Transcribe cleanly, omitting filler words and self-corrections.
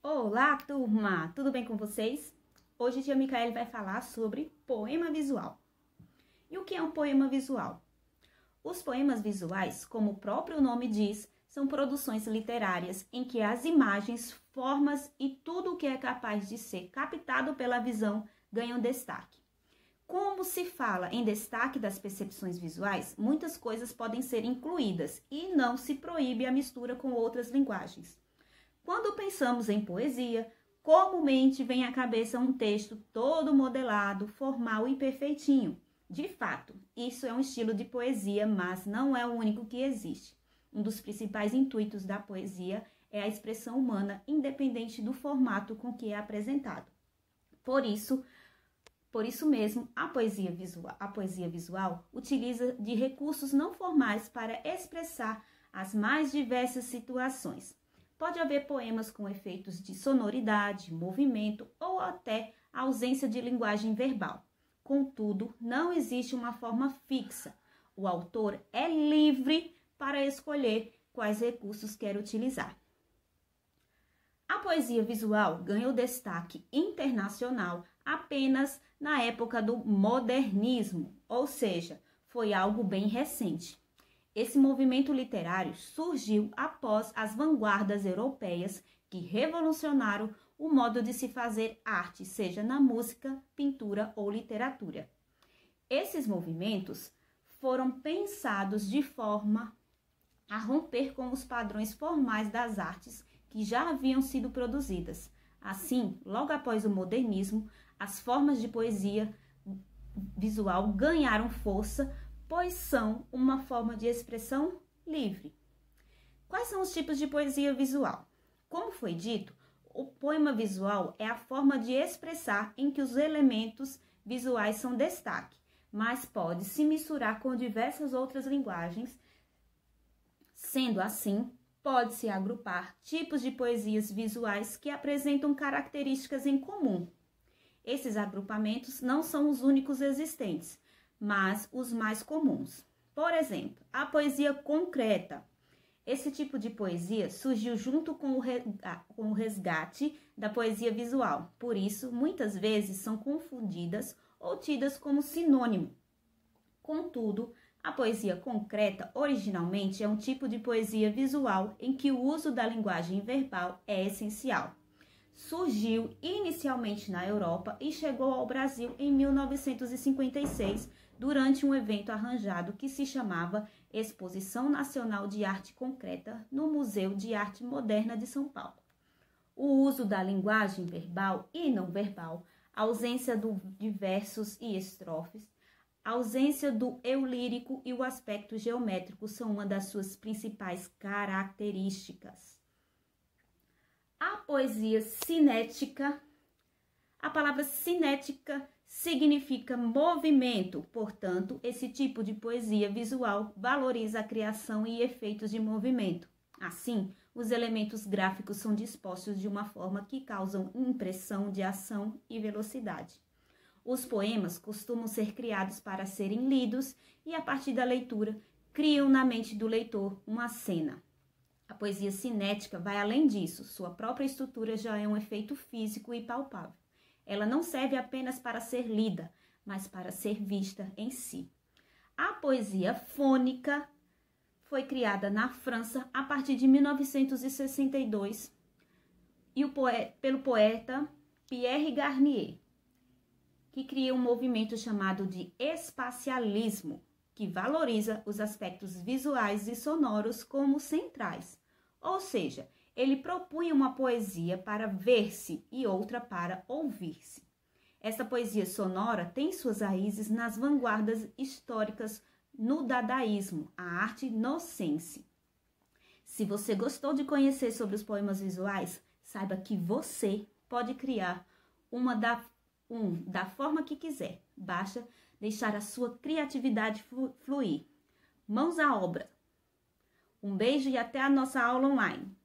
Olá, turma! Tudo bem com vocês? Hoje a tia Micaele vai falar sobre poema visual. E o que é um poema visual? Os poemas visuais, como o próprio nome diz, são produções literárias em que as imagens, formas e tudo o que é capaz de ser captado pela visão ganham destaque. Como se fala em destaque das percepções visuais, muitas coisas podem ser incluídas e não se proíbe a mistura com outras linguagens. Quando pensamos em poesia, comumente vem à cabeça um texto todo modelado, formal e perfeitinho. De fato, isso é um estilo de poesia, mas não é o único que existe. Um dos principais intuitos da poesia é a expressão humana, independente do formato com que é apresentado. Por isso mesmo, a poesia visual utiliza de recursos não formais para expressar as mais diversas situações. Pode haver poemas com efeitos de sonoridade, movimento ou até ausência de linguagem verbal. Contudo, não existe uma forma fixa. O autor é livre para escolher quais recursos quer utilizar. A poesia visual ganhou destaque internacional apenas na época do modernismo, ou seja, foi algo bem recente. Esse movimento literário surgiu após as vanguardas europeias que revolucionaram o modo de se fazer arte, seja na música, pintura ou literatura. Esses movimentos foram pensados de forma a romper com os padrões formais das artes que já haviam sido produzidas. Assim, logo após o modernismo, as formas de poesia visual ganharam força, pois são uma forma de expressão livre. Quais são os tipos de poesia visual? Como foi dito, o poema visual é a forma de expressar em que os elementos visuais são destaque, mas pode se misturar com diversas outras linguagens. Sendo assim, pode-se agrupar tipos de poesias visuais que apresentam características em comum. Esses agrupamentos não são os únicos existentes, mas os mais comuns. Por exemplo, a poesia concreta. Esse tipo de poesia surgiu junto com o resgate da poesia visual. Por isso, muitas vezes são confundidas ou tidas como sinônimo. Contudo, a poesia concreta originalmente é um tipo de poesia visual em que o uso da linguagem verbal é essencial. Surgiu inicialmente na Europa e chegou ao Brasil em 1956, durante um evento arranjado que se chamava Exposição Nacional de Arte Concreta no Museu de Arte Moderna de São Paulo. O uso da linguagem verbal e não verbal, a ausência de versos e estrofes, a ausência do eu lírico e o aspecto geométrico são uma das suas principais características. A poesia cinética, a palavra cinética significa movimento, portanto, esse tipo de poesia visual valoriza a criação e efeitos de movimento. Assim, os elementos gráficos são dispostos de uma forma que causam impressão de ação e velocidade. Os poemas costumam ser criados para serem lidos e, a partir da leitura, criam na mente do leitor uma cena. A poesia cinética vai além disso, sua própria estrutura já é um efeito físico e palpável. Ela não serve apenas para ser lida, mas para ser vista em si. A poesia fônica foi criada na França a partir de 1962 pelo poeta Pierre Garnier, que cria um movimento chamado de espacialismo, que valoriza os aspectos visuais e sonoros como centrais. Ou seja, ele propunha uma poesia para ver-se e outra para ouvir-se. Essa poesia sonora tem suas raízes nas vanguardas históricas no dadaísmo, a arte nonsense. Se você gostou de conhecer sobre os poemas visuais, saiba que você pode criar da forma que quiser. Basta deixar a sua criatividade fluir. Mãos à obra! Um beijo e até a nossa aula online.